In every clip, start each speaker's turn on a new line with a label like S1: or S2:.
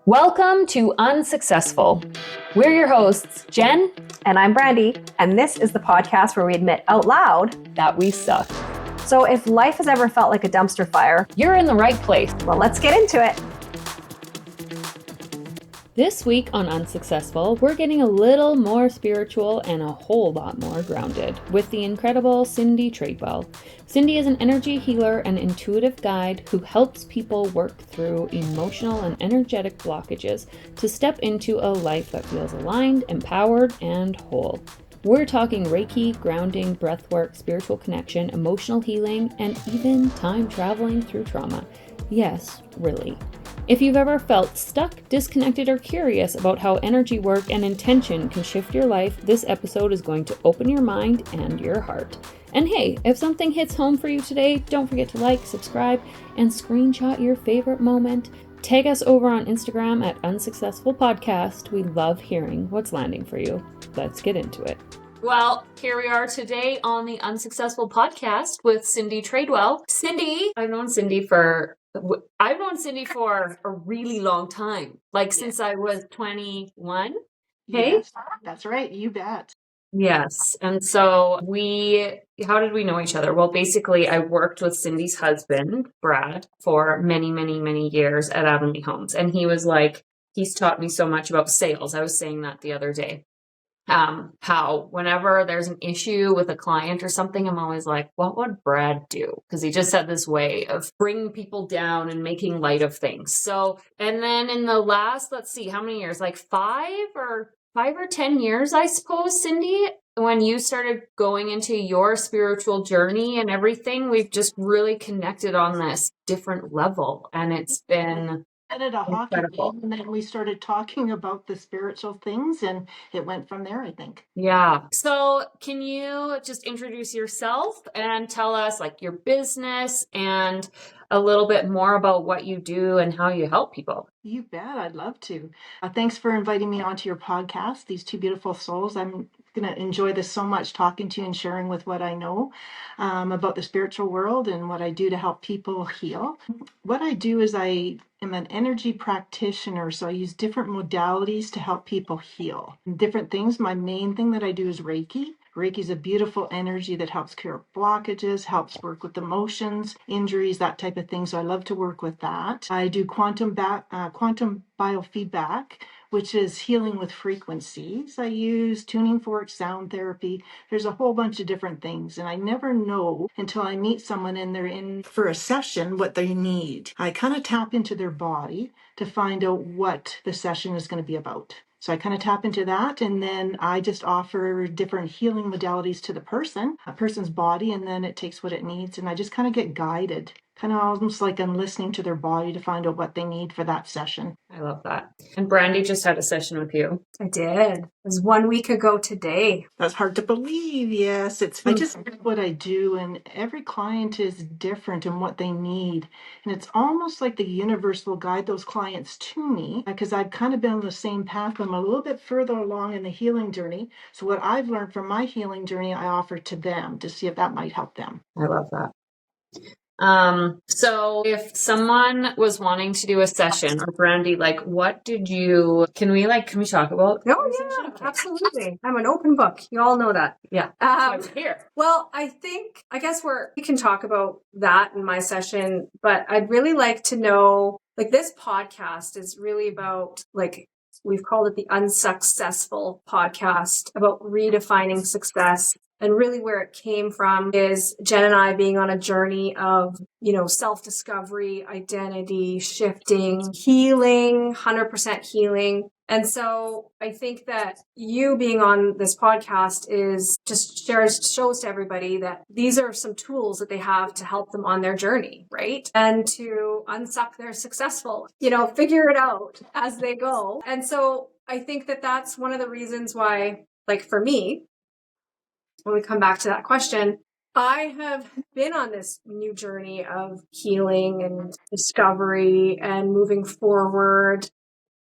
S1: Welcome to UnSUCKcessful. We're your hosts, Jen.
S2: And I'm Brandy, and this is the podcast where we admit out loud
S1: that we suck.
S2: So if life has ever felt like a dumpster fire,
S1: you're in the right place.
S2: Well, let's get into it.
S1: This week on UnSUCKcessful, we're getting a little more spiritual and a whole lot more grounded with the incredible Cindy Tradewell. Cindy is an energy healer and intuitive guide who helps people work through emotional and energetic blockages to step into a life that feels aligned, empowered, and whole. We're talking Reiki, grounding, breathwork, spiritual connection, emotional healing, and even time traveling through trauma. Yes, really. If you've ever felt stuck, disconnected, or curious about how energy work and intention can shift your life, this episode is going to open your mind and your heart. And hey, if something hits home for you today, don't forget to like, subscribe, and screenshot your favorite moment. Tag us over on Instagram at UnSUCKcessful Podcast. We love hearing what's landing for you. Let's get into it. Well, here we are today on the UnSUCKcessful Podcast with Cindy Tradewell. Cindy, I've known Cindy for a really long time, since I was 21. Hey?
S3: Yes, that's right. You bet.
S1: Yes. And so how did we know each other? Well, basically, I worked with Cindy's husband, Brad, for many, many, many years at Avonlea Homes. And he's taught me so much about sales. I was saying that the other day. How whenever there's an issue with a client or something, I'm always like, what would Brad do? Because he just had this way of bringing people down and making light of things. So, and then in the last, let's see, how many years? Like 5 or 10 years, I suppose, Cindy, when you started going into your spiritual journey and everything, we've just really connected on this different level. And it's been
S3: And at a hockey
S1: incredible.
S3: game, and then we started talking about the spiritual things, and it went from there, I think.
S1: Yeah. So can you just introduce yourself and tell us your business and a little bit more about what you do and how you help people?
S3: You bet. I'd love to. Thanks for inviting me onto your podcast, These Two Beautiful Souls. I'm going to enjoy this so much, talking to you and sharing with what I know about the spiritual world and what I do to help people heal. What I do is I am an energy practitioner, so I use different modalities to help people heal. Different things. My main thing that I do is Reiki. Reiki is a beautiful energy that helps cure blockages, helps work with emotions, injuries, that type of thing. So I love to work with that. I do quantum biofeedback, which is healing with frequencies. I use tuning forks, sound therapy. There's a whole bunch of different things. And I never know until I meet someone and they're in for a session what they need. I kind of tap into their body to find out what the session is going to be about. So I kind of tap into that, and then I just offer different healing modalities to a person's body, and then it takes what it needs, and I just kind of get guided, kind of almost like I'm listening to their body to find out what they need for that session.
S1: I love that. And Brandy just had a session with you.
S2: I did. It was 1 week ago today.
S3: That's hard to believe. Yes, I just love what I do, and every client is different in what they need. And it's almost like the universe will guide those clients to me because I've kind of been on the same path. I'm a little bit further along in the healing journey. So what I've learned from my healing journey, I offer to them to see if that might help them.
S1: I love that. So if someone was wanting to do a session, or Brandy, can we talk about?
S2: Oh, yeah, absolutely. I'm an open book. You all know that.
S1: Yeah. That's why we're here.
S2: Well, I guess we can talk about that in my session, but I'd really like to know, this podcast is really about, we've called it the UnSUCKcessful podcast, about redefining success. And really where it came from is Jen and I being on a journey of, self-discovery, identity, shifting, healing, 100% healing. And so I think that you being on this podcast is just shows to everybody that these are some tools that they have to help them on their journey, right? And to unsuck their successful, figure it out as they go. And so I think that that's one of the reasons why, for me, when we come back to that question, I have been on this new journey of healing and discovery and moving forward.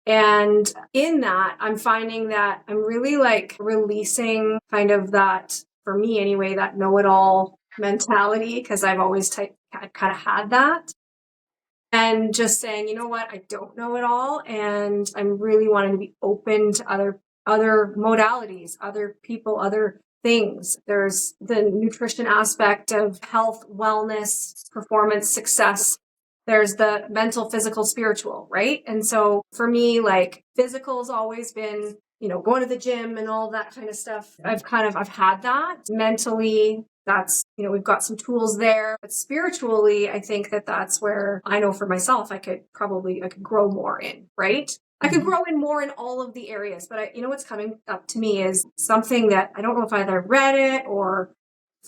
S2: And in that, I'm finding that I'm really releasing kind of that, for me anyway, that know-it-all mentality, because I've always kind of had that. and just saying, you know what, I don't know it all. And I'm really wanting to be open to other modalities, other people, other things. There's the nutrition aspect of health, wellness, performance, success. There's the mental, physical, spiritual, right? And so for me, like physical's always been, going to the gym and all that kind of stuff. I've had that. Mentally, that's, we've got some tools there. But spiritually, I think that's where I know for myself, I could grow more in, right? I could grow in more in all of the areas, but what's coming up to me is something that I don't know if either read it or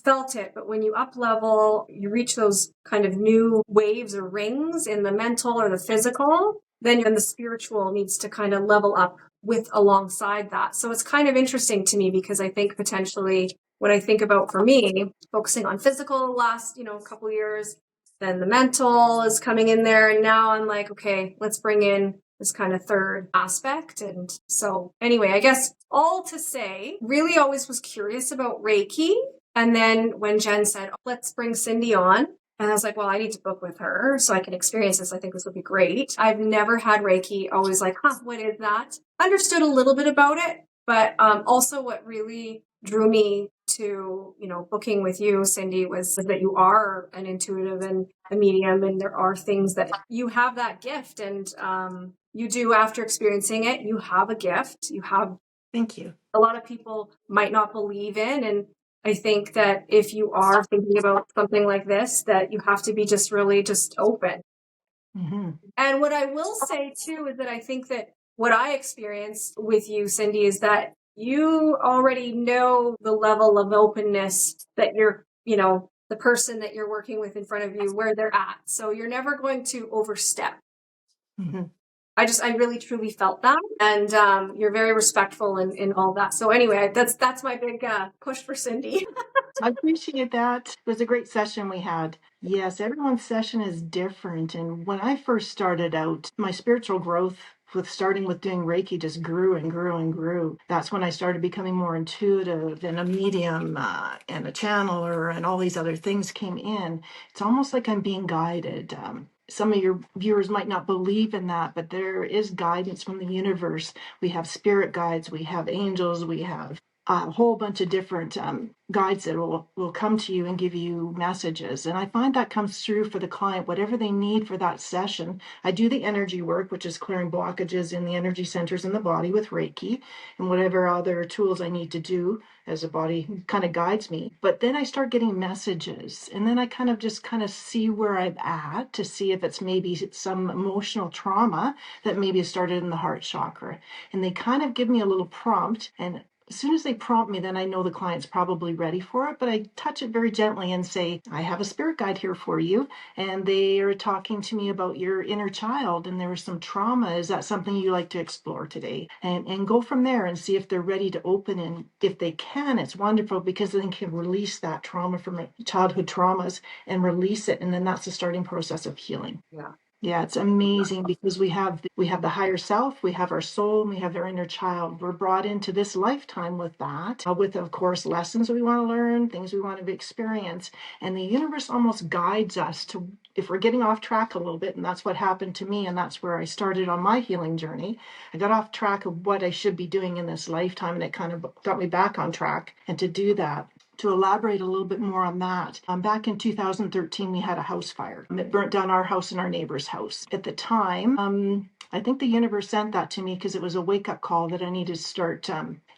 S2: felt it, but when you up level, you reach those kind of new waves or rings in the mental or the physical, then the spiritual needs to kind of level up with alongside that. So it's kind of interesting to me because I think potentially when I think about, for me, focusing on physical the last, couple of years, then the mental is coming in there. And now I'm like, okay, let's bring in this kind of third aspect. And so anyway, I guess all to say, really always was curious about Reiki. And then when Jen said, let's bring Cindy on, and I was like, well, I need to book with her so I can experience this. I think this would be great. I've never had Reiki. Always like, what is that? Understood a little bit about it, but also what really drew me to, booking with you, Cindy, was that you are an intuitive and a medium, and there are things that you have that gift, and you do, after experiencing it, you have a gift.
S3: Thank you.
S2: A lot of people might not believe in, and I think that if you are thinking about something like this, that you have to be just really just open.
S3: Mm-hmm.
S2: And what I will say too is that I think that what I experienced with you, Cindy, is that you already know the level of openness that you're, the person that you're working with in front of you, where they're at. So you're never going to overstep.
S3: Mm-hmm.
S2: I really truly felt that. And you're very respectful in all that. So anyway, that's my big push for Cindy.
S3: I appreciate that. It was a great session we had. Yes, everyone's session is different. And when I first started out, my spiritual growth with starting with doing Reiki just grew and grew and grew. That's when I started becoming more intuitive and a medium and a channeler, and all these other things came in. It's almost like I'm being guided. Some of your viewers might not believe in that, but there is guidance from the universe. We have spirit guides, we have angels, we have a whole bunch of different guides that will come to you and give you messages. And I find that comes through for the client, whatever they need for that session. I do the energy work, which is clearing blockages in the energy centers in the body with Reiki, and whatever other tools I need to do as the body kind of guides me. But then I start getting messages, and then I kind of see where I'm at to see if it's maybe some emotional trauma that maybe has started in the heart chakra. And they kind of give me a little prompt, and as soon as they prompt me, then I know the client's probably ready for it, but I touch it very gently and say, I have a spirit guide here for you, and they are talking to me about your inner child, and there was some trauma. Is that something you like to explore today? And go from there and see if they're ready to open, and if they can, it's wonderful because then they can release that trauma from childhood traumas and release it, and then that's the starting process of healing. Yeah, it's amazing because we have the higher self, we have our soul, and we have our inner child. We're brought into this lifetime with that, with, of course, lessons we want to learn, things we want to experience. And the universe almost guides us to, if we're getting off track a little bit, and that's what happened to me, and that's where I started on my healing journey. I got off track of what I should be doing in this lifetime, and it kind of got me back on track. And to do that, to elaborate a little bit more on that, back in 2013, we had a house fire. It burnt down our house and our neighbor's house. At the time, I think the universe sent that to me because it was a wake-up call that I needed to start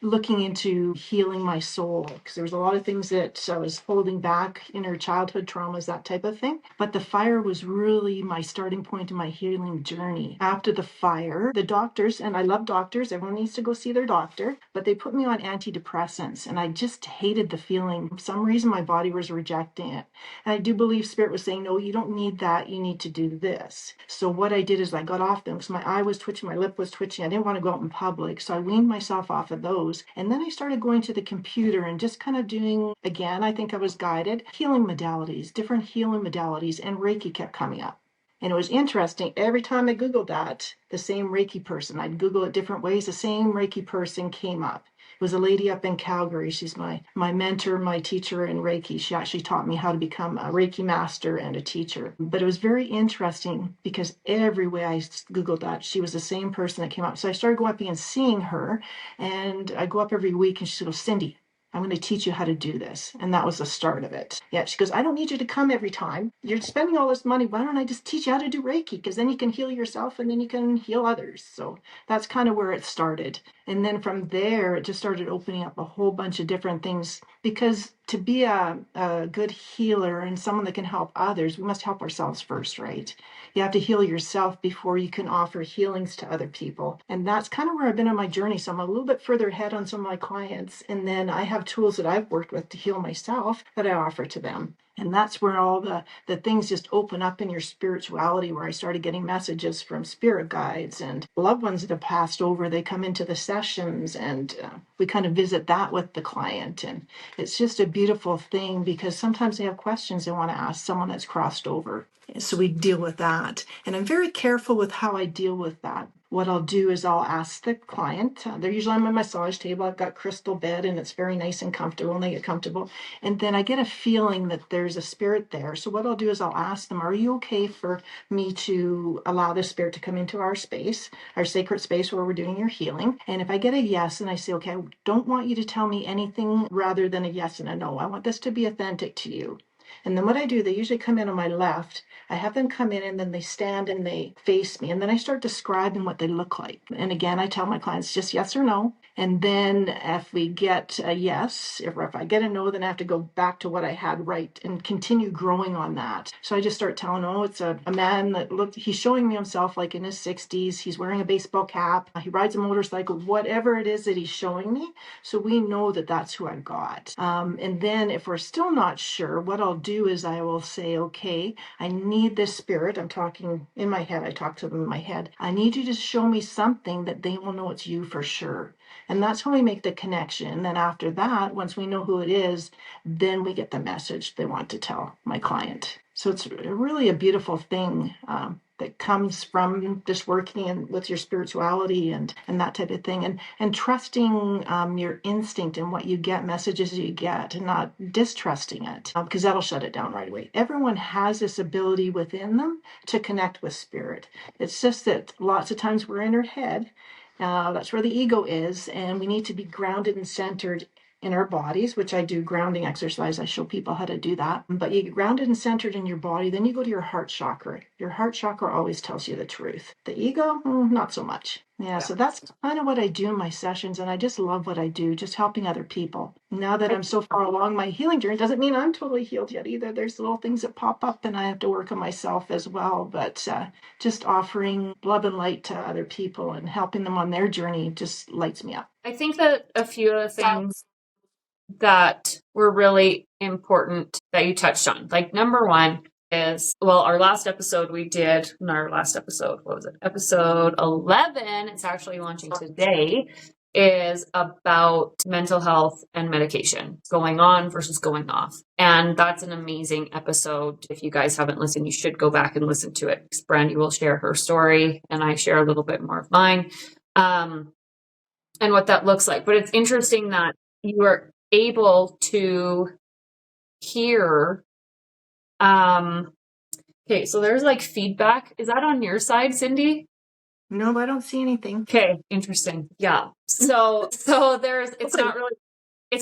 S3: looking into healing my soul, because there was a lot of things that I was holding back, inner childhood traumas, that type of thing. But the fire was really my starting point in my healing journey. After the fire, the doctors, and I love doctors, everyone needs to go see their doctor, but they put me on antidepressants, and I just hated the feeling. For some reason, my body was rejecting it. And I do believe Spirit was saying, no, you don't need that. You need to do this. So what I did is I got off them because my eye was twitching, my lip was twitching. I didn't want to go out in public. So I weaned myself off of those. And then I started going to the computer and just kind of doing, again, I think I was guided, healing modalities, different healing modalities, and Reiki kept coming up. And it was interesting. Every time I Googled that, the same Reiki person, I'd Google it different ways, the same Reiki person came up. It was a lady up in Calgary. She's my mentor, my teacher in Reiki. She actually taught me how to become a Reiki master and a teacher. But it was very interesting because every way I Googled that, she was the same person that came up. So I started going up and seeing her, and I go up every week, and she goes, Cindy, I'm going to teach you how to do this. And that was the start of it. Yeah, she goes, I don't need you to come every time. You're spending all this money. Why don't I just teach you how to do Reiki? Because then you can heal yourself and then you can heal others. So that's kind of where it started. And then from there, it just started opening up a whole bunch of different things. Because to be a good healer and someone that can help others, we must help ourselves first, right? You have to heal yourself before you can offer healings to other people. And that's kind of where I've been on my journey. So I'm a little bit further ahead on some of my clients. And then I have tools that I've worked with to heal myself that I offer to them. And that's where all the things just open up in your spirituality, where I started getting messages from spirit guides and loved ones that have passed over. They come into the sessions, and we kind of visit that with the client. And it's just a beautiful thing because sometimes they have questions they want to ask someone that's crossed over. So we deal with that. And I'm very careful with how I deal with that. What I'll do is I'll ask the client, they're usually on my massage table. I've got crystal bed and it's very nice and comfortable, and they get comfortable. And then I get a feeling that there's a spirit there. So what I'll do is I'll ask them, are you okay for me to allow this spirit to come into our space, our sacred space where we're doing your healing? And if I get a yes, and I say, okay, I don't want you to tell me anything rather than a yes and a no. I want this to be authentic to you. And then what I do, they usually come in on my left. I have them come in and then they stand and they face me. And then I start describing what they look like. And again, I tell my clients just yes or no. And then if we get a yes, if I get a no, then I have to go back to what I had right and continue growing on that. So I just start telling, oh, it's a man that he's showing me himself like in his 60s. He's wearing a baseball cap. He rides a motorcycle, whatever it is that he's showing me. So we know that that's who I've got. And then if we're still not sure, what I'll do is I will say, okay, I need this spirit. I'm talking in my head. I talk to them in my head. I need you to show me something that they will know it's you for sure. And that's how we make the connection. And then after that, once we know who it is, then we get the message they want to tell my client. So it's really a beautiful thing that comes from just working with your spirituality and that type of thing, and trusting your instinct and what you get, messages you get, and not distrusting it, because that'll shut it down right away. Everyone has this ability within them to connect with spirit. It's just that lots of times we're in our head. That's where the ego is, and we need to be grounded and centered in our bodies, which I do grounding exercise. I show people how to do that. But you get grounded and centered in your body, then you go to your heart chakra. Your heart chakra always tells you the truth. The ego, not so much. Yeah, so that's kind of what I do in my sessions, and I just love what I do, just helping other people. Now that I'm so far along my healing journey, doesn't mean I'm totally healed yet either. There's little things that pop up, and I have to work on myself as well. But just offering love and light to other people and helping them on their journey just lights me up.
S1: I think that a few of the things that were really important that you touched on, like number one is, well, our last episode we did, not our last episode, what was it? Episode 11, it's actually launching today, is about mental health and medication, going on versus going off. And that's an amazing episode. If you guys haven't listened, you should go back and listen to it. Brandy will share her story and I share a little bit more of mine, and what that looks like. But it's interesting that you are able to hear. Okay, so there's like feedback. Is that on your side, Cindy?
S3: No, I don't see anything.
S1: Okay, interesting. Yeah. So it's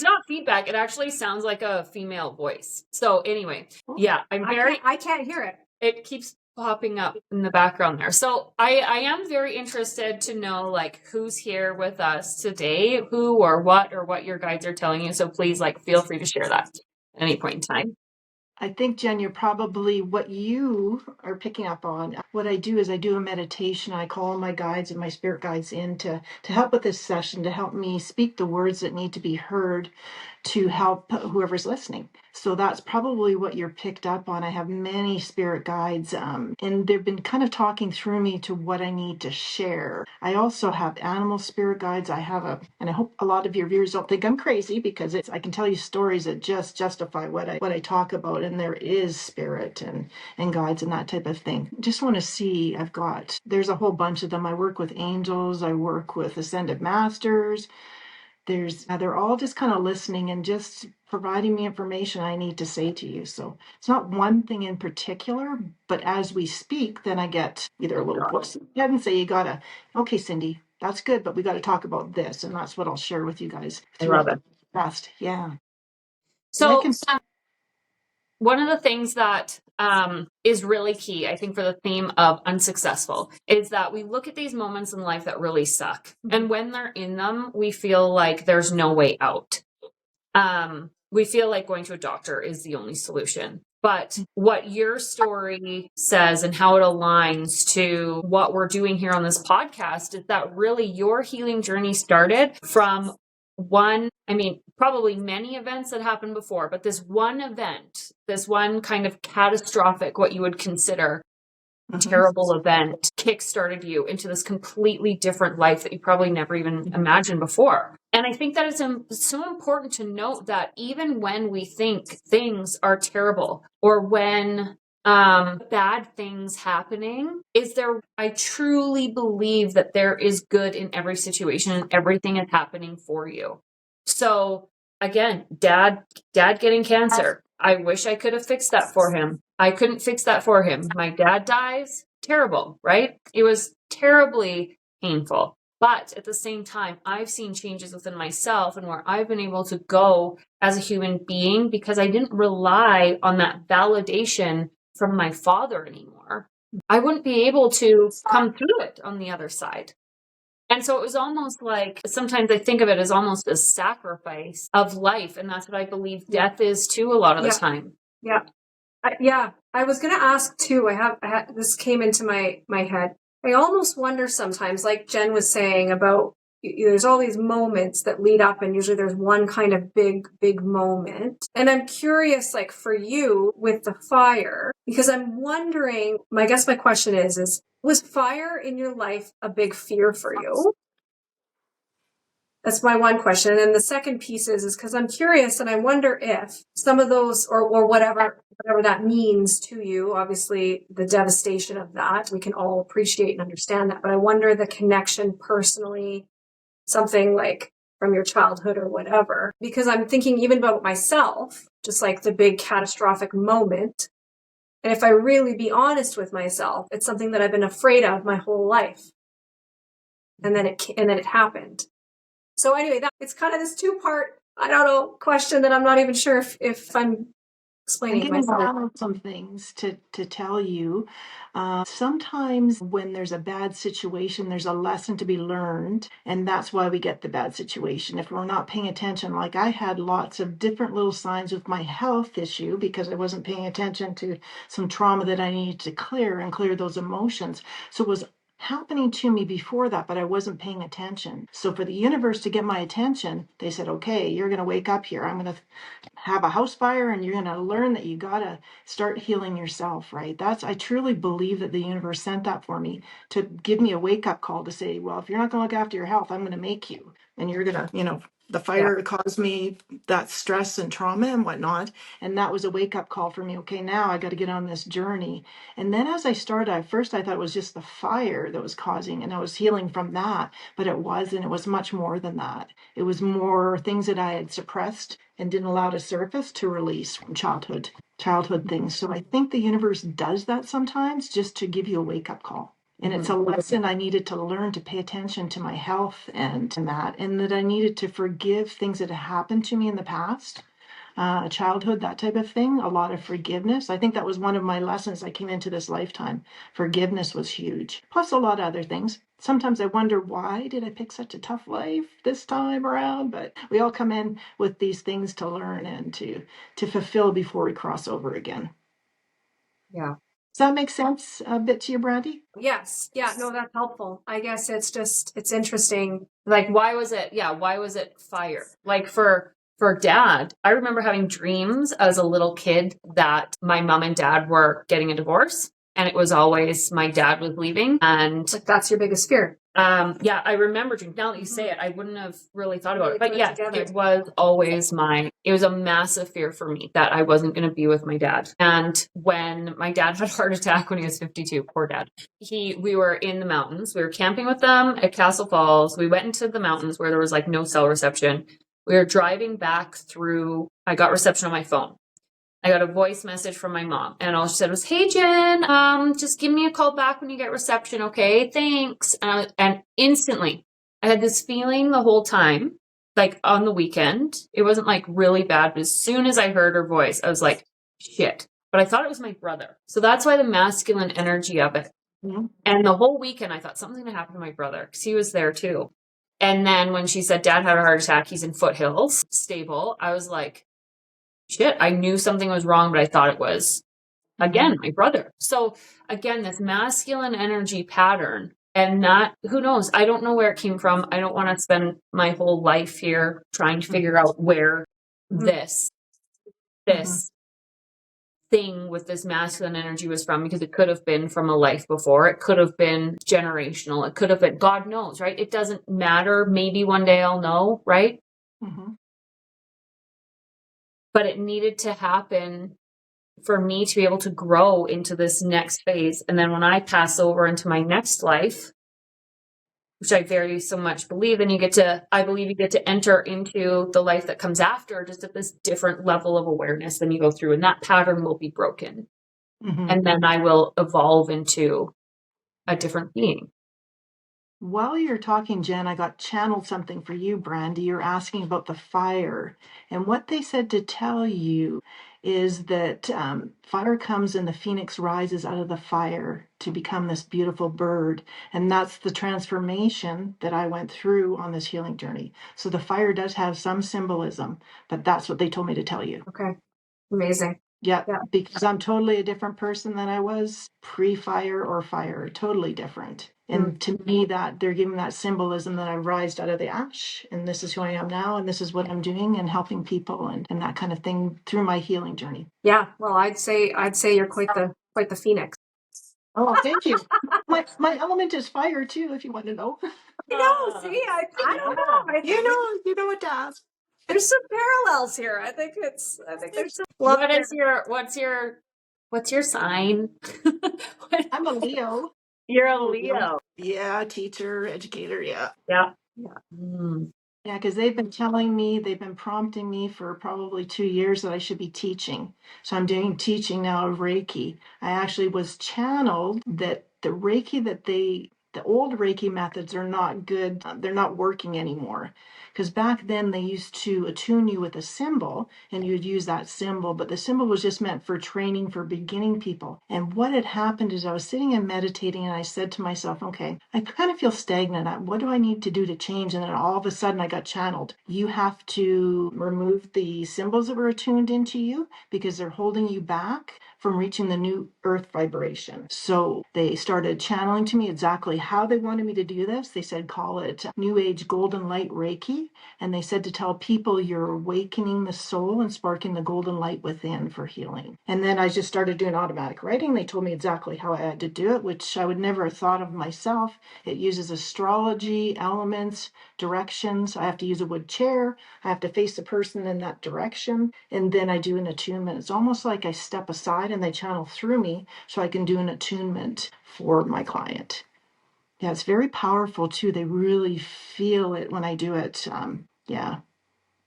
S1: not feedback. It actually sounds like a female voice. So anyway, yeah,
S2: I can't hear it.
S1: It keeps popping up in the background there. So I am very interested to know like who's here with us today, who or what your guides are telling you. So please feel free to share that at any point in time.
S3: I think, Jen, you're probably what you are picking up on. What I do is I do a meditation. I call my guides and my spirit guides in to help with this session, to help me speak the words that need to be heard to help whoever's listening. So that's probably what you're picked up on. I have many spirit guides, and they've been kind of talking through me to what I need to share. I also have animal spirit guides. And I hope a lot of your viewers don't think I'm crazy, because I can tell you stories that just justify what I talk about, and there is spirit and guides and that type of thing. Just want to see, there's a whole bunch of them. I work with angels. I work with ascended masters. they're all just kind of listening and just providing me information I need to say to you. So it's not one thing in particular, but as we speak, then I get either a little voice in my head and say, okay, Cindy, that's good, but we got to talk about this. And that's what I'll share with you guys throughout the podcast. Yeah.
S1: So one of the things that is really key, I think, for the theme of unsuccessful is that we look at these moments in life that really suck. And when they're in them, we feel like there's no way out. We feel like going to a doctor is the only solution. But what your story says and how it aligns to what we're doing here on this podcast is that really your healing journey started from probably many events that happened before, but this one event, this one kind of catastrophic, what you would consider terrible event, kickstarted you into this completely different life that you probably never even imagined before. And I think that it's so important to note that even when we think things are terrible or when bad things happening, I truly believe that there is good in every situation and everything is happening for you. So again, dad getting cancer. I wish I could have fixed that for him. I couldn't fix that for him. My dad dies. Terrible, right? It was terribly painful. But at the same time, I've seen changes within myself and where I've been able to go as a human being because I didn't rely on that validation from my father anymore. I wouldn't be able to come through it on the other side. And so it was almost like, sometimes I think of it as almost a sacrifice of life. And that's what I believe death is too a lot of the time.
S2: Yeah. I was going to ask too, this came into my head. I almost wonder sometimes, like Jen was saying about, there's all these moments that lead up and usually there's one kind of big moment. And I'm curious, like for you with the fire, because I'm wondering, I guess my question is was fire in your life a big fear for you? That's my one question. And then the second piece is because I'm curious and I wonder if some of those or whatever that means to you, obviously the devastation of that, we can all appreciate and understand that. But I wonder the connection personally, something like from your childhood or whatever, because I'm thinking even about myself, just like the big catastrophic moment. And if I really be honest with myself, it's something that I've been afraid of my whole life. And then it happened. So anyway, it's kind of this two-part, question that I'm not even sure if I'm explaining myself.
S3: I'm getting some things to tell you. Sometimes when there's a bad situation, there's a lesson to be learned, and that's why we get the bad situation. If we're not paying attention, like I had lots of different little signs with my health issue because I wasn't paying attention to some trauma that I needed to clear those emotions. So it was happening to me before that, but I wasn't paying attention. So for the universe to get my attention, they said, okay, you're going to wake up here. I'm going to have a house fire and you're going to learn that you got to start healing yourself, right? I truly believe that the universe sent that for me to give me a wake up call to say, well, if you're not going to look after your health, I'm going to make you. And you're going to, the fire caused me that stress and trauma and whatnot. And that was a wake up call for me. Okay, now I got to get on this journey. And then as I started, at first I thought it was just the fire that was causing, and I was healing from that, but it wasn't. It was much more than that. It was more things that I had suppressed and didn't allow to surface to release from childhood things. So I think the universe does that sometimes just to give you a wake up call. And it's a lesson I needed to learn to pay attention to my health and that I needed to forgive things that had happened to me in the past, childhood, that type of thing, a lot of forgiveness. I think that was one of my lessons I came into this lifetime. Forgiveness was huge, plus a lot of other things. Sometimes I wonder, why did I pick such a tough life this time around? But we all come in with these things to learn and to fulfill before we cross over again.
S2: Yeah.
S3: Does that make sense a bit to you, Brandy?
S2: Yes. Yeah. No, that's helpful. I guess it's interesting.
S1: Like, why was it fire? Like for dad, I remember having dreams as a little kid that my mom and dad were getting a divorce. And it was always my dad was leaving. And
S2: like, that's your biggest fear.
S1: Yeah, I remember dreams. Now that you say it, I wouldn't have really thought about
S2: Really
S1: it. But
S2: put it
S1: yeah,
S2: together.
S1: it was always it was a massive fear for me that I wasn't going to be with my dad. And when my dad had a heart attack when he was 52, poor dad, we were in the mountains. We were camping with them at Castle Falls. We went into the mountains where there was like no cell reception. We were driving back through, I got reception on my phone. I got a voice message from my mom, and all she said was, "Hey, Jen, just give me a call back when you get reception, okay? Thanks." And instantly, I had this feeling the whole time, like on the weekend. It wasn't like really bad, but as soon as I heard her voice, I was like, shit. But I thought it was my brother. So that's why the masculine energy of it.
S3: Mhm.
S1: And the whole weekend, I thought something had happened to my brother because he was there too. And then when she said, Dad had a heart attack, he's in Foothills, stable, I was like, shit, I knew something was wrong, but I thought it was, again, my brother. So again, this masculine energy pattern, and that, who knows? I don't know where it came from. I don't want to spend my whole life here trying to figure out where this thing with this masculine energy was from, because it could have been from a life before. It could have been generational. It could have been, God knows, right? It doesn't matter. Maybe one day I'll know, right?
S3: Mhm.
S1: But it needed to happen for me to be able to grow into this next phase. And then when I pass over into my next life, which I very so much believe, then I believe you get to enter into the life that comes after, just at this different level of awareness than you go through. And that pattern will be broken.
S3: Mhm.
S1: And then I will evolve into a different being.
S3: While you're talking, Jen, I got channeled something for you, Brandy. You're asking about the fire. And what they said to tell you is that fire comes and the phoenix rises out of the fire to become this beautiful bird. And that's the transformation that I went through on this healing journey. So the fire does have some symbolism, but that's what they told me to tell you.
S2: Okay. Amazing.
S3: Yeah,
S2: Yeah.
S3: because I'm totally a different person than I was pre-fire or fire, totally different. And to me, that they're giving that symbolism that I rised out of the ash, and this is who I am now, and this is what I'm doing, and helping people, and that kind of thing through my healing journey.
S2: Yeah. Well, I'd say you're quite the phoenix.
S3: Oh, thank you. My element is fire too, if you want to know.
S2: I know. See, I don't know. I think
S3: You know what to ask.
S2: there's some parallels here. I think there's some.
S1: What's your sign?
S3: I'm a Leo.
S1: You're a Leo.
S3: Yeah, teacher, educator, yeah.
S1: Yeah.
S3: Yeah, because they've been prompting me for probably 2 years that I should be teaching. So I'm doing teaching now of Reiki. I actually was channeled that the Reiki the old Reiki methods are not good. They're not working anymore. Because back then they used to attune you with a symbol and you'd use that symbol, but the symbol was just meant for training for beginning people. And what had happened is I was sitting and meditating and I said to myself, okay, I kind of feel stagnant. What do I need to do to change? And then all of a sudden I got channeled. You have to remove the symbols that were attuned into you because they're holding you back from reaching the new earth vibration. So they started channeling to me exactly how they wanted me to do this. They said, call it New Age Golden Light Reiki. And they said to tell people you're awakening the soul and sparking the golden light within for healing. And then I just started doing automatic writing. They told me exactly how I had to do it, which I would never have thought of myself. It uses astrology, elements, directions. I have to use a wood chair. I have to face the person in that direction. And then I do an attunement. It's almost like I step aside and they channel through me so I can do an attunement for my client. Yeah, it's very powerful too. They really feel it when I do it. Yeah,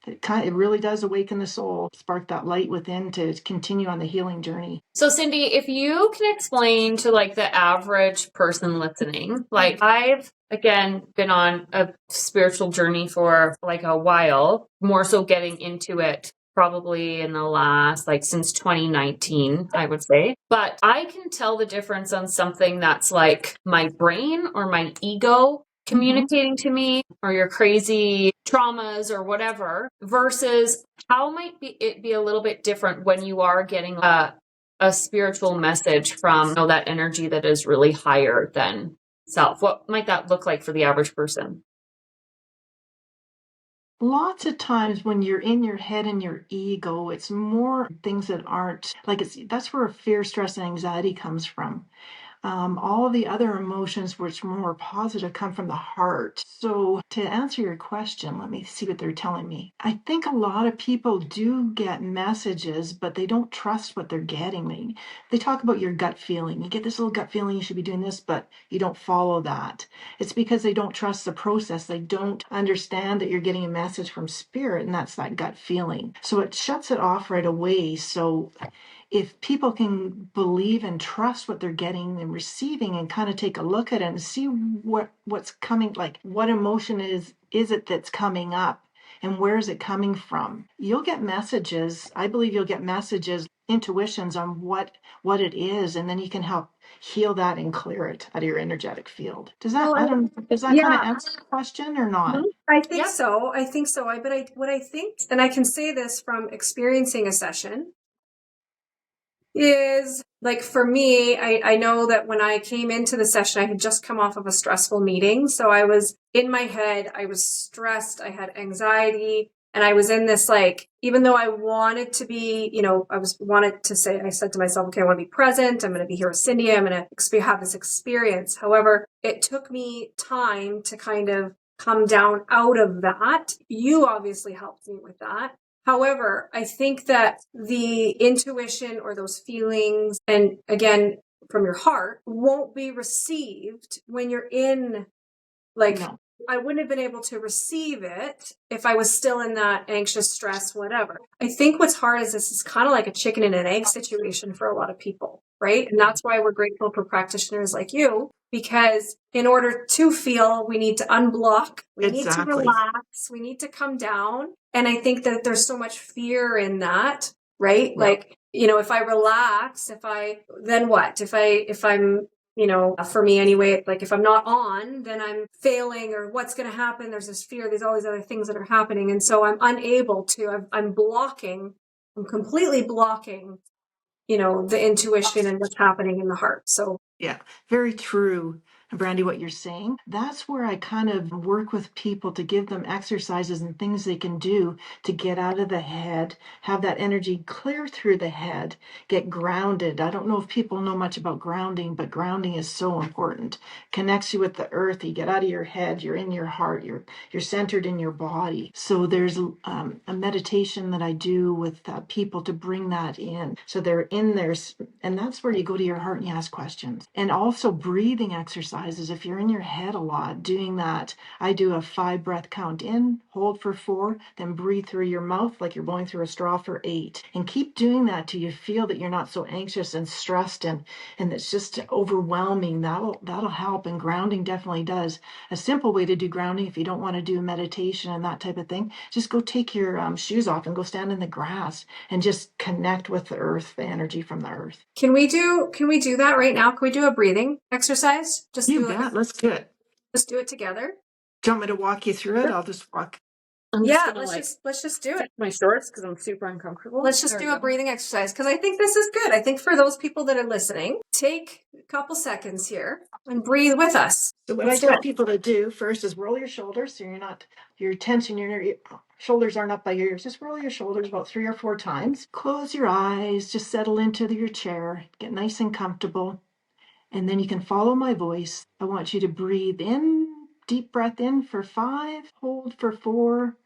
S3: it really does awaken the soul, spark that light within to continue on the healing journey.
S1: So Cindy, if you can explain to like the average person listening, like I've again been on a spiritual journey for like a while, more so getting into it probably in the last, like since 2019, I would say. But I can tell the difference on something that's like my brain or my ego communicating to me, or your crazy traumas or whatever, versus how might it be a little bit different when you are getting a spiritual message from that energy that is really higher than self. What might that look like for the average person?
S3: Lots of times when you're in your head and your ego, it's more things that aren't like that's where fear, stress, and anxiety comes from. All the other emotions, which are more positive, come from the heart. So to answer your question, let me see what they're telling me. I think a lot of people do get messages, but they don't trust what they're getting. They talk about your gut feeling. You get this little gut feeling you should be doing this, but you don't follow that. It's because they don't trust the process. They don't understand that you're getting a message from spirit, and that's that gut feeling. So it shuts it off right away. So if people can believe and trust what they're getting and receiving and kind of take a look at it and see what's coming, like what emotion is it that's coming up and where is it coming from, you'll get messages. I believe you'll get messages, intuitions on what it is, and then you can help heal that and clear it out of your energetic field. Does that
S2: Yeah.
S3: kind of answer the question or not?
S2: I think so. What I think, and I can say this from experiencing a session, is like for me, I know that when I came into the session, I had just come off of a stressful meeting. So I was in my head, I was stressed, I had anxiety, and I was in this, like, even though I wanted to be, I said to myself, okay, I want to be present. I'm going to be here with Cindy. I'm going to have this experience. However, it took me time to kind of come down out of that. You obviously helped me with that. However, I think that the intuition or those feelings, and again, from your heart, won't be received when you're in, like,
S3: No.
S2: I wouldn't have been able to receive it if I was still in that anxious stress, whatever. I think what's hard is this is kind of like a chicken and an egg situation for a lot of people, right? And that's why we're grateful for practitioners like you, because in order to feel, we need to unblock, we need to relax, we need to come down. And I think that there's so much fear in that, right?
S3: Yeah.
S2: Like, if I relax, then what? If I'm, for me anyway, like if I'm not on, then I'm failing, or what's going to happen? There's this fear, there's all these other things that are happening. And so I'm unable to, I'm completely blocking, the intuition and what's happening in the heart. So
S3: yeah, very true, Brandy, what you're saying. That's where I kind of work with people to give them exercises and things they can do to get out of the head, have that energy clear through the head, get grounded. I don't know if people know much about grounding, but grounding is so important. Connects you with the earth. You get out of your head, you're in your heart, you're centered in your body. So there's a meditation that I do with people to bring that in. So they're in there, and that's where you go to your heart and you ask questions. And also breathing exercises. If you're in your head a lot, doing that, I do a 5 breath count in, hold for 4, then breathe through your mouth like you're blowing through a straw for 8. And keep doing that till you feel that you're not so anxious and stressed and it's just overwhelming. That'll help. And grounding definitely does. A simple way to do grounding, if you don't want to do meditation and that type of thing, just go take your shoes off and go stand in the grass and just connect with the earth, the energy from the earth.
S2: Can we do that right now? Can we do a breathing exercise? Let's do it. Just do it together.
S3: Do you want me to walk you through it? I'll just walk.
S2: Let's just do it.
S1: My shorts, because I'm super uncomfortable.
S2: Let's just do a breathing exercise, because I think this is good. I think for those people that are listening, take a couple seconds here and breathe with us.
S3: So what I tell people to do first is roll your shoulders, so your tension, your shoulders aren't up by your ears. Just roll your shoulders about 3 or 4 times. Close your eyes, just settle into your chair, get nice and comfortable. And then you can follow my voice. I want you to breathe in, deep breath in for 5, hold for 4,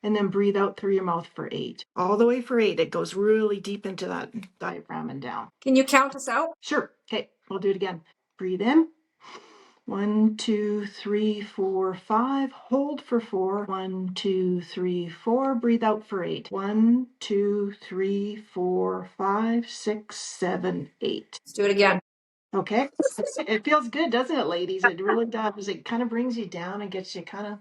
S3: and then breathe out through your mouth for 8. All the way for 8. It goes really deep into that diaphragm and down.
S2: Can you count us out?
S3: Sure. Okay, we'll do it again. Breathe in. 1, 2, 3, 4, 5. Hold for 4. 1, 2, 3, 4. Breathe out for 8. 1, 2, 3, 4, 5, 6, 7, 8.
S2: Let's do it again.
S3: Okay. It feels good, doesn't it, ladies? It really does. It kind of brings you down and gets you kind of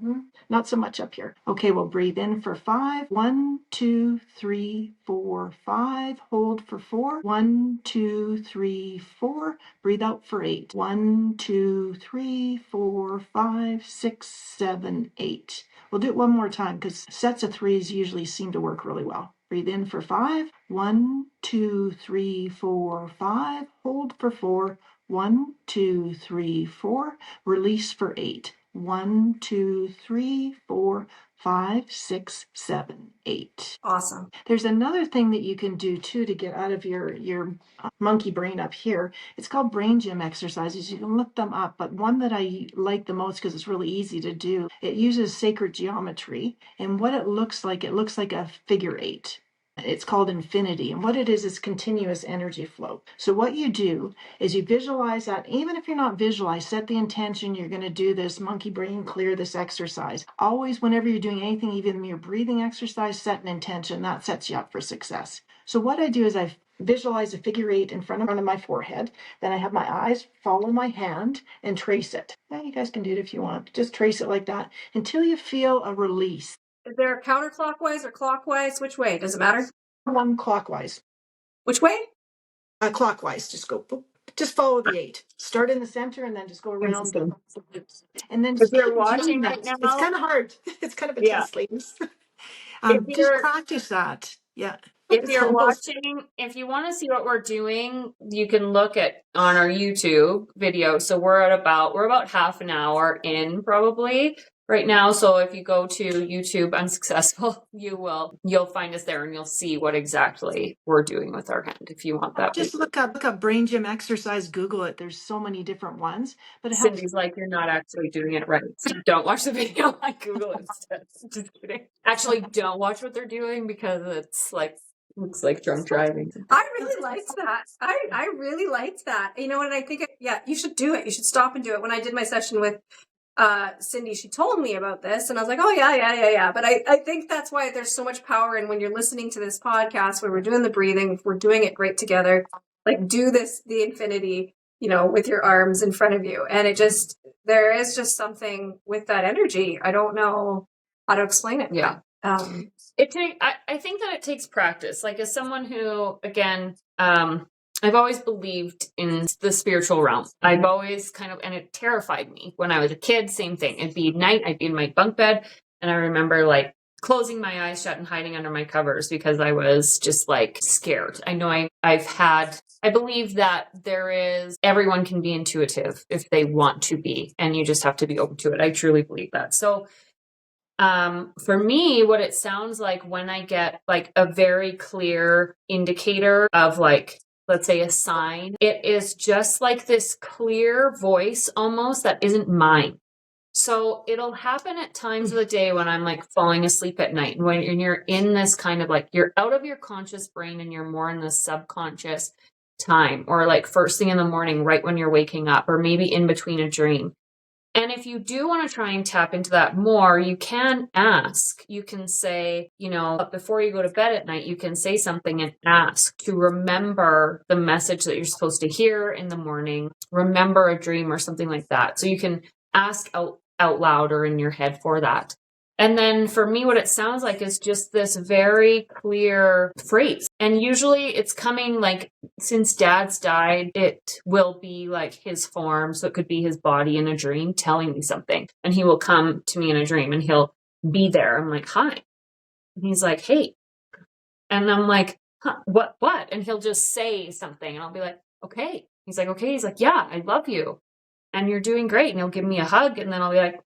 S3: not so much up here. Okay, we'll breathe in for 5. 1, 2, 3, 4, 5. Hold for 4. 1, 2, 3, 4. Breathe out for 8. 1, 2, 3, 4, 5, 6, 7, 8. We'll do it one more time because sets of 3s usually seem to work really well. Breathe in for 5. 1, 2, 3, 4, 5. Hold for 4. 1, 2, 3, 4. Release for 8. 1, 2, 3, 4, 5, 6, 7, 8.
S2: Awesome.
S3: There's another thing that you can do too to get out of your monkey brain up here. It's called brain gym exercises. You can look them up, but one that I like the most because it's really easy to do, it uses sacred geometry. And what it looks like a figure 8. It's called infinity. And what it is continuous energy flow. So what you do is you visualize that. Even if you're not visualized, set the intention. You're going to do this monkey brain clear, this exercise. Always, whenever you're doing anything, even your breathing exercise, set an intention. That sets you up for success. So what I do is I visualize a figure 8 in front of my forehead. Then I have my eyes follow my hand and trace it. Yeah, you guys can do it if you want. Just trace it like that until you feel a release.
S2: Is there counterclockwise or clockwise? Which way? Does it matter?
S3: One clockwise.
S2: Which way?
S3: Clockwise. Just go. Just follow the 8. Start in the center and then just go around the loops. And then
S2: If
S3: just
S2: you're
S3: keep
S2: watching
S3: doing that.
S2: right now,
S3: It's kind of hard. It's kind of a
S2: yeah.
S3: test, ladies.
S2: If
S3: Just
S2: you're
S3: practice that. Yeah.
S2: if
S3: It's
S2: you're
S3: almost
S2: watching, if you want to see what we're doing, you can look at on our YouTube video. So we're about half an hour in probably right now. So if you go to YouTube Unsuccessful, you'll find us there and you'll see what exactly we're doing with our hand if you want that.
S3: just look up brain gym exercise, Google it. There's so many different ones, but it helps.
S2: Cindy's like, you're not actually doing it right. So don't watch the video on Google instead. Just kidding. Actually, don't watch what they're doing because looks like drunk driving. I really liked that. I really liked that. You know what? I think, you should do it. You should stop and do it. When I did my session with Cindy, she told me about this and I was like, oh yeah. But I think that's why there's so much power in when you're listening to this podcast, where we're doing the breathing, we're doing it great together, like do the infinity, with your arms in front of you. And there is just something with that energy. I don't know how to explain it. Yeah. I think that it takes practice. Like as someone who, again, I've always believed in the spiritual realm. I've always and it terrified me when I was a kid. Same thing. It'd be night. I'd be in my bunk bed. And I remember closing my eyes shut and hiding under my covers because I was just scared. I know I believe that everyone can be intuitive if they want to be, and you just have to be open to it. I truly believe that. So for me, what it sounds like when I get a very clear indicator of let's say a sign, it is just this clear voice almost that isn't mine. So it'll happen at times of the day when I'm falling asleep at night, and when you're in this kind of you're out of your conscious brain and you're more in the subconscious time, or first thing in the morning, right when you're waking up, or maybe in between a dream. And if you do want to try and tap into that more, you can ask. You can say, before you go to bed at night, you can say something and ask to remember the message that you're supposed to hear in the morning, remember a dream or something like that. So you can ask out loud or in your head for that. And then for me, what it sounds like is just this very clear phrase. And usually it's coming since Dad's died, it will be his form. So it could be his body in a dream telling me something. And he will come to me in a dream and he'll be there. I'm like, hi. And he's like, hey. And I'm like, huh, what? And he'll just say something and I'll be like, okay. He's like, okay. He's like, yeah, I love you. And you're doing great. And he'll give me a hug. And then I'll be like,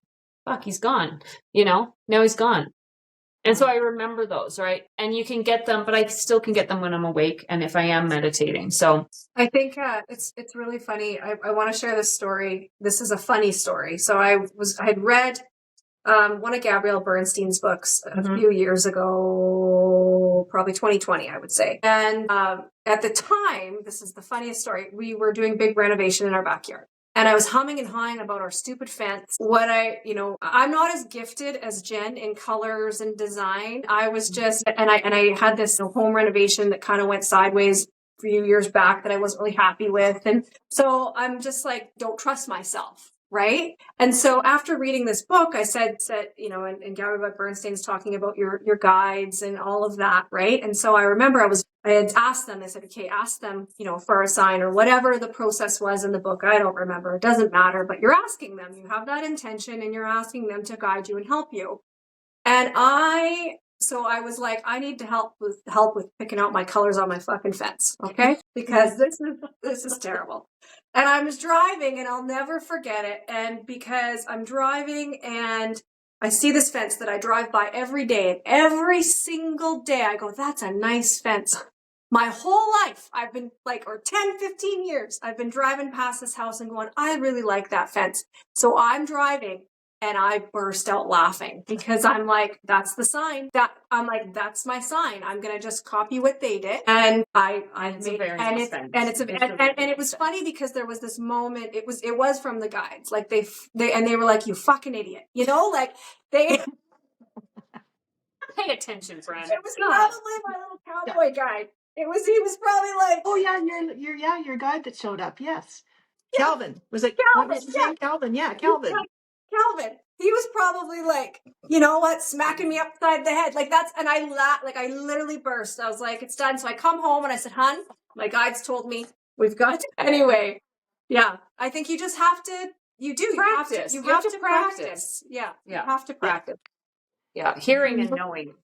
S2: fuck, he's gone. Now he's gone. And so I remember those, right? And you can get them, but I still can get them when I'm awake and if I am meditating. So I think it's really funny. I want to share this story. This is a funny story. So I had read one of Gabrielle Bernstein's books a few years ago, probably 2020, I would say. And at the time, this is the funniest story, we were doing big renovation in our backyard. And I was humming and hawing about our stupid fence. I'm not as gifted as Jen in colors and design. I was just, and I had this home renovation that kind of went sideways a few years back that I wasn't really happy with. And so I'm just don't trust myself. Right. And so after reading this book, I said, and Gabrielle Bernstein's talking about your guides and all of that. Right. And so I remember I had asked them, I said, okay, ask them, for a sign or whatever the process was in the book. I don't remember. It doesn't matter, but you're asking them, you have that intention and you're asking them to guide you and help you. And I So I was like, I need to help with picking out my colors on my fucking fence, okay? Because this is terrible. And I was driving, and I'll never forget it. And because I'm driving, and I see this fence that I drive by every day, and every single day I go, that's a nice fence. My whole life, I've been like, or 10, 15 years, I've been driving past this house and going, I really like that fence. So I'm driving, and I burst out laughing because I'm like, that's the sign. That's my sign. I'm gonna just copy what they did, and it was funny because there was this moment. It was from the guides, like they were like, you fucking idiot, like they.
S1: Pay attention, friend.
S2: It was probably my little cowboy guide. He was probably like,
S3: oh yeah, your guide that showed up. Yes. Yeah. Calvin. Was it
S2: Calvin?
S3: What was his name? Calvin. Yeah, Calvin.
S2: Calvin. He was probably like, you know what, smacking me upside the head. Like that's, and I laughed, like I literally burst. I was like, it's done. So I come home and I said, hun, my guides told me we've got to. Anyway. Yeah. I think you just have to, you do
S1: practice.
S2: You have to practice. Yeah. You have to practice.
S1: Yeah. Hearing and knowing.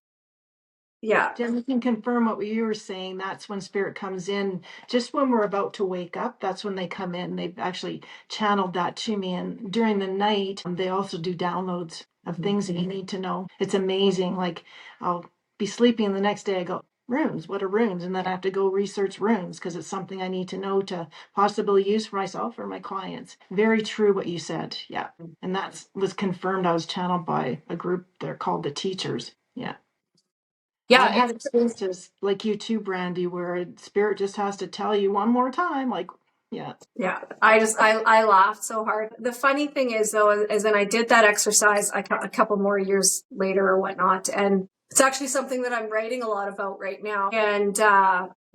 S2: Yeah.
S3: Jen, you can confirm what you were saying. That's when spirit comes in. Just when we're about to wake up, that's when they come in. They've actually channeled that to me. And during the night, they also do downloads of things that you need to know. It's amazing. Like I'll be sleeping and the next day I go, runes, what are runes? And then I have to go research runes because it's something I need to know to possibly use for myself or my clients. Very true what you said. Yeah. And that was confirmed. I was channeled by a group. They're called the Teachers. Yeah.
S2: Yeah.
S3: I've had experiences like you too, Brandy, where spirit just has to tell you one more time, like, yeah.
S2: Yeah. I laughed so hard. The funny thing is though, is when I did that exercise a couple more years later or whatnot, and it's actually something that I'm writing a lot about right now. And,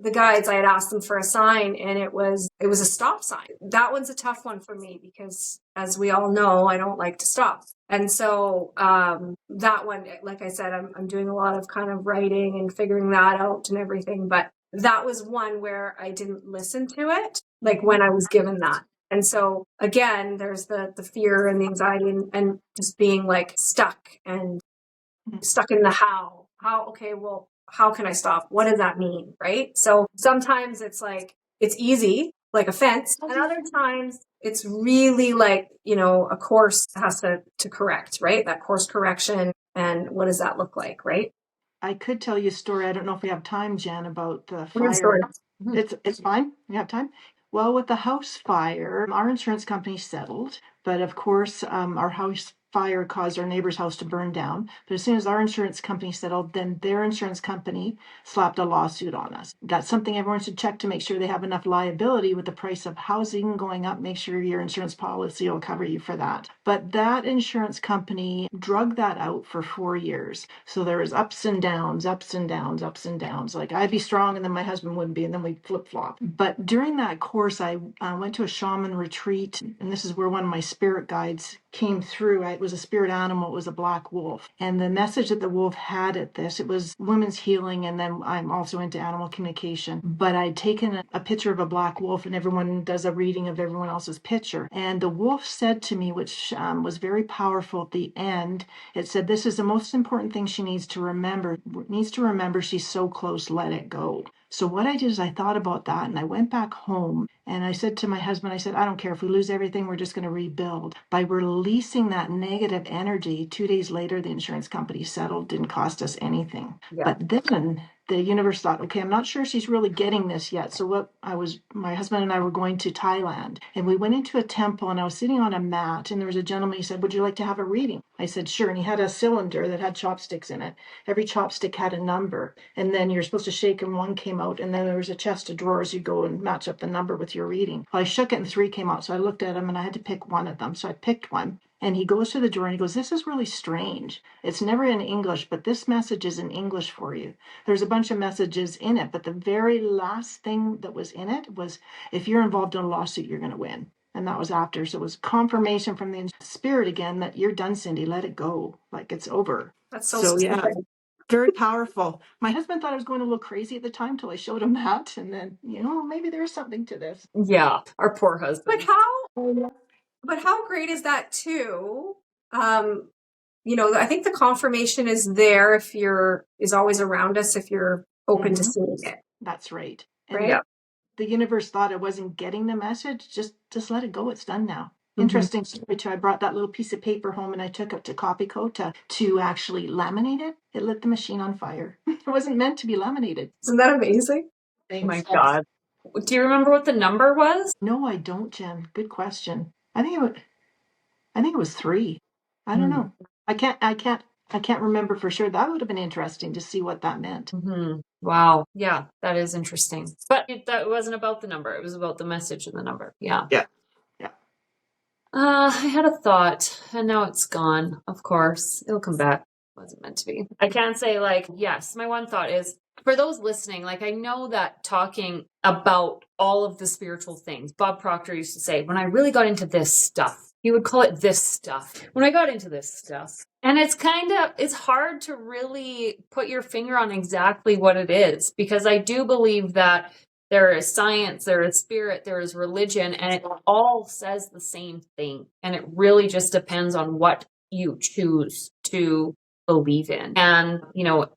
S2: the guides, I had asked them for a sign, and it was a stop sign. That one's a tough one for me because, as we all know, I don't like to stop. And so that one, like I said, I'm doing a lot of kind of writing and figuring that out and everything. But that was one where I didn't listen to it, like when I was given that. And so again, there's the fear and the anxiety and just being like stuck in the okay, well, how can I stop? What does that mean? Right. So sometimes it's like, it's easy, like a fence. And other times it's really like, a course has to correct, right? That course correction. And what does that look like? Right.
S3: I could tell you a story. I don't know if we have time, Jen, about the
S2: Weird
S3: fire.
S2: story.
S3: It's fine. We have time. Well, with the house fire, our insurance company settled, but of course, our house fire caused our neighbor's house to burn down. But as soon as our insurance company settled, then their insurance company slapped a lawsuit on us. That's something everyone should check to make sure they have enough liability with the price of housing going up. Make sure your insurance policy will cover you for that. But that insurance company drug that out for 4 years. So there was ups and downs, ups and downs, ups and downs. Like I'd be strong and then my husband wouldn't be, and then we'd flip flop. But during that course, I went to a shaman retreat, and this is where one of my spirit guides came through. It was a spirit animal. It was a black wolf. And the message that the wolf had at this, it was women's healing. And then I'm also into animal communication. But I'd taken a picture of a black wolf, and everyone does a reading of everyone else's picture. And the wolf said to me, which was very powerful at the end, it said, this is the most important thing she needs to remember. She's so close, let it go. So what I did is I thought about that, and I went back home and I said to my husband, I said, I don't care if we lose everything, we're just going to rebuild. By releasing that negative energy, 2 days later, the insurance company settled, didn't cost us anything. Yeah. But then the universe thought, okay, I'm not sure she's really getting this yet. So my husband and I were going to Thailand, and we went into a temple, and I was sitting on a mat, and there was a gentleman. He said, would you like to have a reading? I said, sure. And he had a cylinder that had chopsticks in it. Every chopstick had a number, and then you're supposed to shake and one came out, and then there was a chest of drawers. You go and match up the number with your reading. Well, I shook it and 3 came out. So I looked at him and I had to pick one of them. So I picked one. And he goes to the drawer and he goes, this is really strange. It's never in English, but this message is in English for you. There's a bunch of messages in it, but the very last thing that was in it was, if you're involved in a lawsuit, you're going to win. And that was after. So it was confirmation from the spirit again that you're done, Cindy. Let it go. Like it's over.
S2: That's so
S3: yeah. Very powerful. My husband thought I was going a little crazy at the time till I showed him that. And then, maybe there's something to this.
S1: Yeah. Our poor husband.
S2: But how great is that too? I think the confirmation is there is always around us if you're open to seeing it.
S3: That's right.
S2: Right?
S3: And
S2: Yeah.
S3: the universe thought I wasn't getting the message. Just let it go. It's done now. Interesting story too. I brought that little piece of paper home and I took it to Copyco to actually laminate it. It lit the machine on fire. It wasn't meant to be laminated.
S2: Isn't that amazing?
S1: Oh my God. Do you remember what the number was?
S3: No, I don't, Jen. Good question. I think it was 3. I don't know. I can't remember for sure. That would have been interesting to see what that meant.
S1: Wow. Yeah, that is interesting. But that wasn't about the number. It was about the message in the number. Yeah.
S3: Yeah.
S1: I had a thought and now it's gone. Of course, it'll come back. It wasn't meant to be. I can't say yes, my one thought is for those listening, I know that talking about all of the spiritual things, Bob Proctor used to say, when I really got into this stuff, he would call it this stuff. When I got into this stuff, and it's hard to really put your finger on exactly what it is, because I do believe that there is science, there is spirit, there is religion, and it all says the same thing. And it really just depends on what you choose to believe in. And,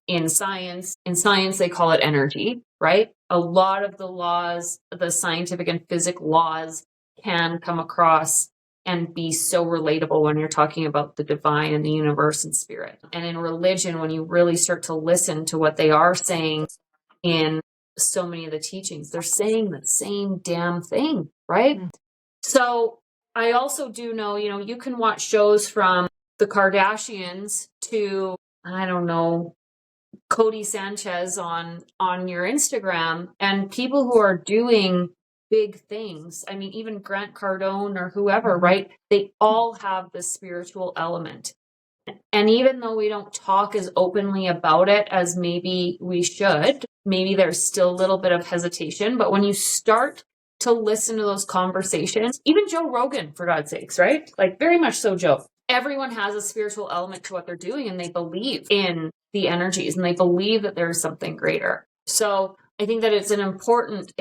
S1: in science, they call it energy, right? A lot of the laws, the scientific and physical laws can come across and be so relatable when you're talking about the divine and the universe and spirit. And in religion, when you really start to listen to what they are saying in so many of the teachings, they're saying the same damn thing, right? So I also do know, you can watch shows from the Kardashians to, I don't know, Cody Sanchez on your Instagram, and people who are doing big things. I mean, even Grant Cardone or whoever, right? They all have this spiritual element. And even though we don't talk as openly about it as maybe we should, maybe there's still a little bit of hesitation. But when you start to listen to those conversations, even Joe Rogan, for God's sakes, right? Very much so, Joe. Everyone has a spiritual element to what they're doing, and they believe in the energies, and they believe that there's something greater. So I think that it's an important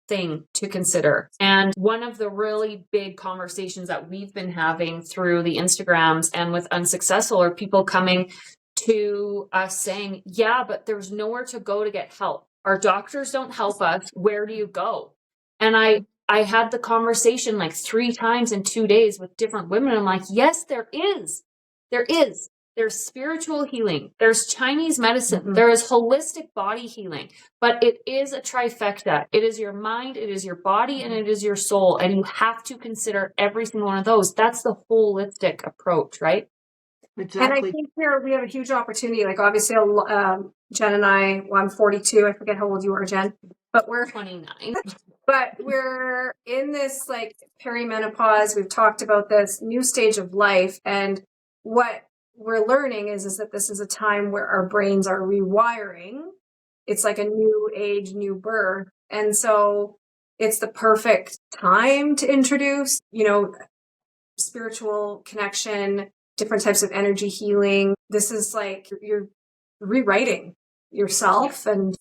S1: thing to consider. And one of the really big conversations that we've been having through the Instagrams and with UnSUCKcessful are people coming to us saying, yeah, but there's nowhere to go to get help. Our doctors don't help us. Where do you go? And I had the conversation 3 times in 2 days with different women. I'm like, yes, there is. There is. There's spiritual healing. There's Chinese medicine. There is holistic body healing. But it is a trifecta. It is your mind, it is your body, and it is your soul. And you have to consider every single one of those. That's the holistic approach, right?
S3: Exactly.
S2: And I think here we have a huge opportunity. Obviously, Jen and I, I'm 42. I forget how old you are, Jen. But we're
S1: 29.
S2: But we're in this perimenopause. We've talked about this new stage of life. And what we're learning is that this is a time where our brains are rewiring. It's like a new age, new birth. And so it's the perfect time to introduce, spiritual connection, different types of energy healing. This is you're rewriting yourself. And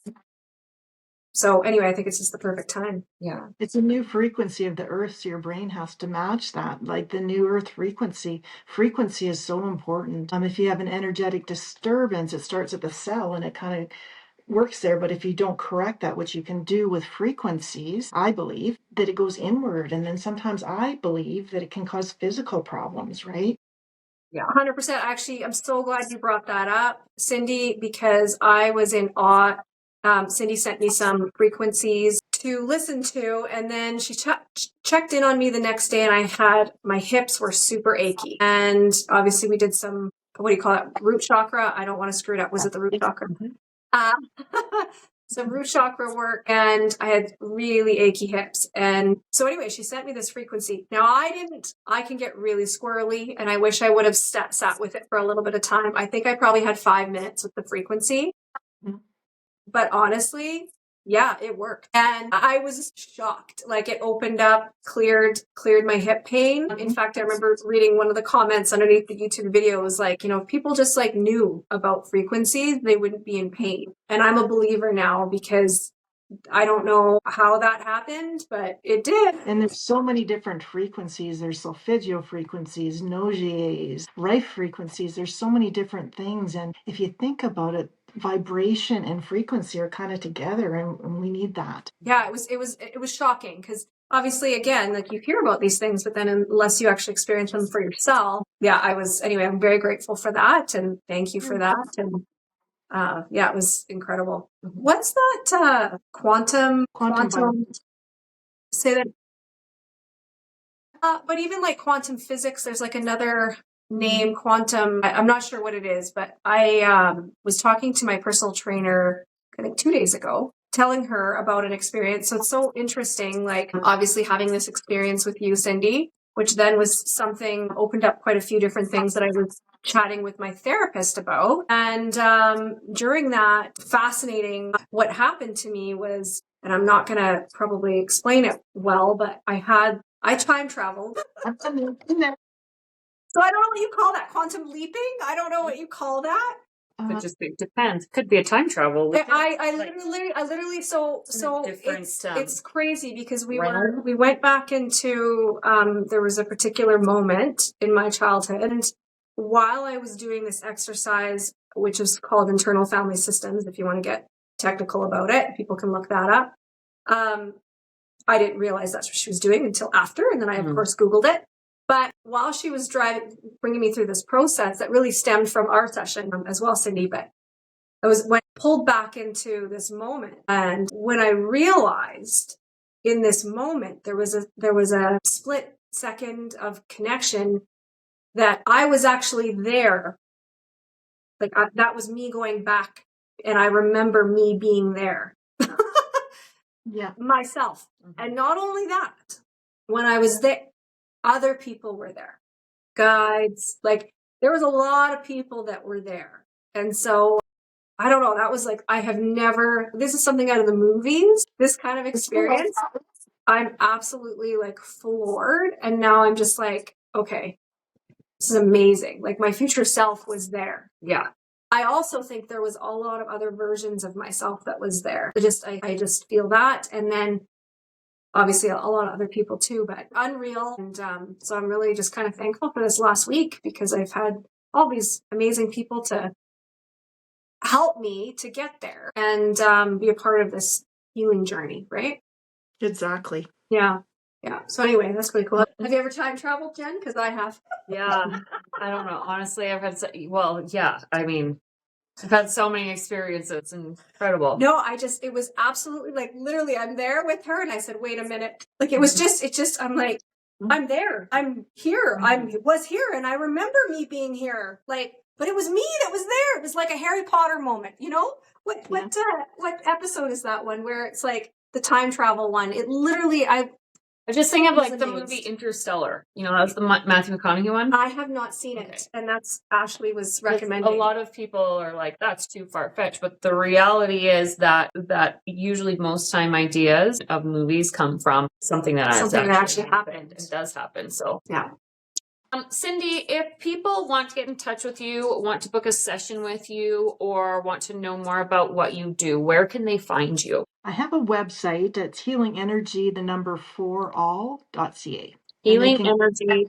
S2: so anyway, I think it's just the perfect time. Yeah.
S3: It's a new frequency of the earth, so your brain has to match that, the new earth frequency. Frequency is so important. If you have an energetic disturbance, it starts at the cell and it kind of works there. But if you don't correct that, which you can do with frequencies, I believe that it goes inward. And then sometimes I believe that it can cause physical problems, right?
S2: Yeah, 100%. Actually, I'm so glad you brought that up, Cindy, because I was in awe. Cindy sent me some frequencies to listen to, and then she checked in on me the next day, and my hips were super achy. And obviously we did some, what do you call it? Root chakra. I don't want to screw it up. Was it the root chakra? Some root chakra work, and I had really achy hips. And so anyway, she sent me this frequency. Now I can get really squirrely, and I wish I would have sat with it for a little bit of time. I think I probably had 5 minutes with the frequency. But honestly, yeah, it worked. And I was shocked. It opened up, cleared my hip pain. In fact, I remember reading one of the comments underneath the YouTube video was if people just knew about frequencies, they wouldn't be in pain. And I'm a believer now because I don't know how that happened, but it did.
S3: And there's so many different frequencies. There's solfeggio frequencies, Nogiers, Rife frequencies. There's so many different things. And if you think about it, vibration and frequency are kind of together, and we need that.
S2: Yeah, it was shocking because obviously, again, like you hear about these things, but then unless you actually experience them for yourself, anyway, I'm very grateful for that. And thank you for that. And it was incredible. What's that quantum say that? But even like quantum physics, there's like another name, quantum. I'm not sure what it is, but I was talking to my personal trainer, I think 2 days ago, telling her about an experience. So it's so interesting, like obviously having this experience with you, Cindy, which then was something opened up quite a few different things that I was chatting with my therapist about. And during that, fascinating, what happened to me was, and I'm not going to probably explain it well, but I time traveled. So I don't know what you call that. Quantum leaping? I don't know what you call that.
S1: It depends. Could be a time travel.
S2: I literally so it's crazy because we went back into there was a particular moment in my childhood, and while I was doing this exercise, which is called internal family systems, if you want to get technical about it, people can look that up. I didn't realize that's what she was doing until after, and then I of course Googled it. But while she was bringing me through this process, that really stemmed from our session as well, Cindy. But when I pulled back into this moment, and when I realized in this moment there was a split second of connection that I was actually there. Like that was me going back, and I remember me being there. Myself. And not only that, when I was there, other people were there, guides, like there was a lot of people that were there. And so I don't know, that was like, this is something out of the movies, this kind of experience. I'm absolutely like floored. And now I'm just like, okay, this is amazing. Like my future self was there. Yeah. I also think there was a lot of other versions of myself that was there. I just feel that. And then obviously a lot of other people too, but unreal. And so I'm really just kind of thankful for this last week because I've had all these amazing people to help me to get there and be a part of this healing journey, right?
S3: Exactly.
S2: Yeah. Yeah. So anyway, that's really cool. Have you ever time traveled, Jen? Because I have.
S1: Yeah. I don't know. Honestly, I've had I've had so many experiences. It's incredible.
S2: No, it was absolutely like literally I'm there with her and I said, wait a minute. Like it just, I'm like, I'm there. I'm here. Was here. And I remember me being here. Like, but it was me that was there. It was like a Harry Potter moment, you know? What episode is that one where it's like the time travel one? It literally, I
S1: just think of like the movie Interstellar. You know, that was the Matthew McConaughey one.
S2: I have not seen it, and that's Ashley was recommending.
S1: A lot of people are like, "That's too far fetched," but the reality is that usually most time ideas of movies come from something that actually happened. It does happen. So
S2: yeah.
S1: Cindy, if people want to get in touch with you, want to book a session with you, or want to know more about what you do, where can they find you?
S3: I have a website. It's healingenergy, the number 4all.ca.
S1: Healing Energy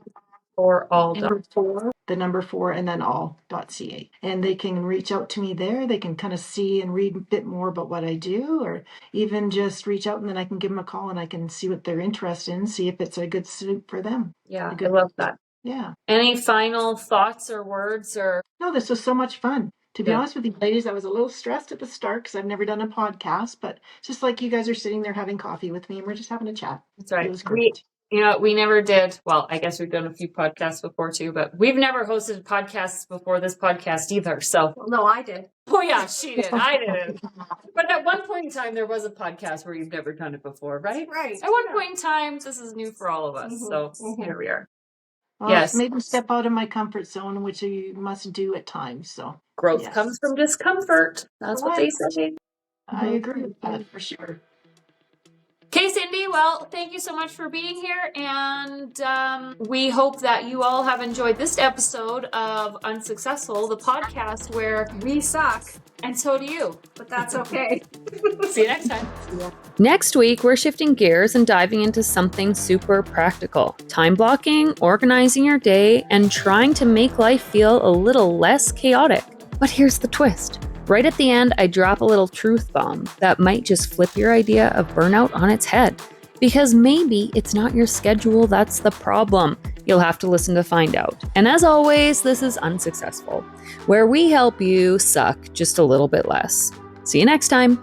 S1: for all.
S3: The number 4 and then all.ca. And they can reach out to me there. They can kind of see and read a bit more about what I do, or even just reach out and then I can give them a call and I can see what they're interested in, see if it's a good suit for them.
S1: Yeah, I love that.
S3: Yeah.
S1: Any final thoughts or words or?
S3: No, this was so much fun. To be honest with you, ladies, I was a little stressed at the start because I've never done a podcast, but just like you guys are sitting there having coffee with me and we're just having a chat.
S1: That's right.
S3: It was great.
S1: We never did. Well, I guess we've done a few podcasts before too, but we've never hosted podcasts before this podcast either. So,
S2: no, I did.
S1: Oh yeah, she did. I didn't. But at one point in time, there was a podcast where you've never done it before, right?
S2: Right.
S1: At one point in time, this is new for all of us. So here we are.
S3: Well, yes. Maybe step out of my comfort zone, which you must do at times. So
S1: growth comes from discomfort. That's what they say.
S3: I agree with that for sure.
S1: Okay, Cindy, well, thank you so much for being here. And we hope that you all have enjoyed this episode of Unsuccessful, the podcast where
S2: We suck,
S1: and so do you.
S2: but that's okay.
S1: See you next time. Next week, we're shifting gears and diving into something super practical. Time blocking, organizing your day, and trying to make life feel a little less chaotic. But here's the twist. Right at the end, I drop a little truth bomb that might just flip your idea of burnout on its head. Because maybe it's not your schedule that's the problem. You'll have to listen to find out. And as always, this is Unsuccessful, where we help you suck just a little bit less. See you next time.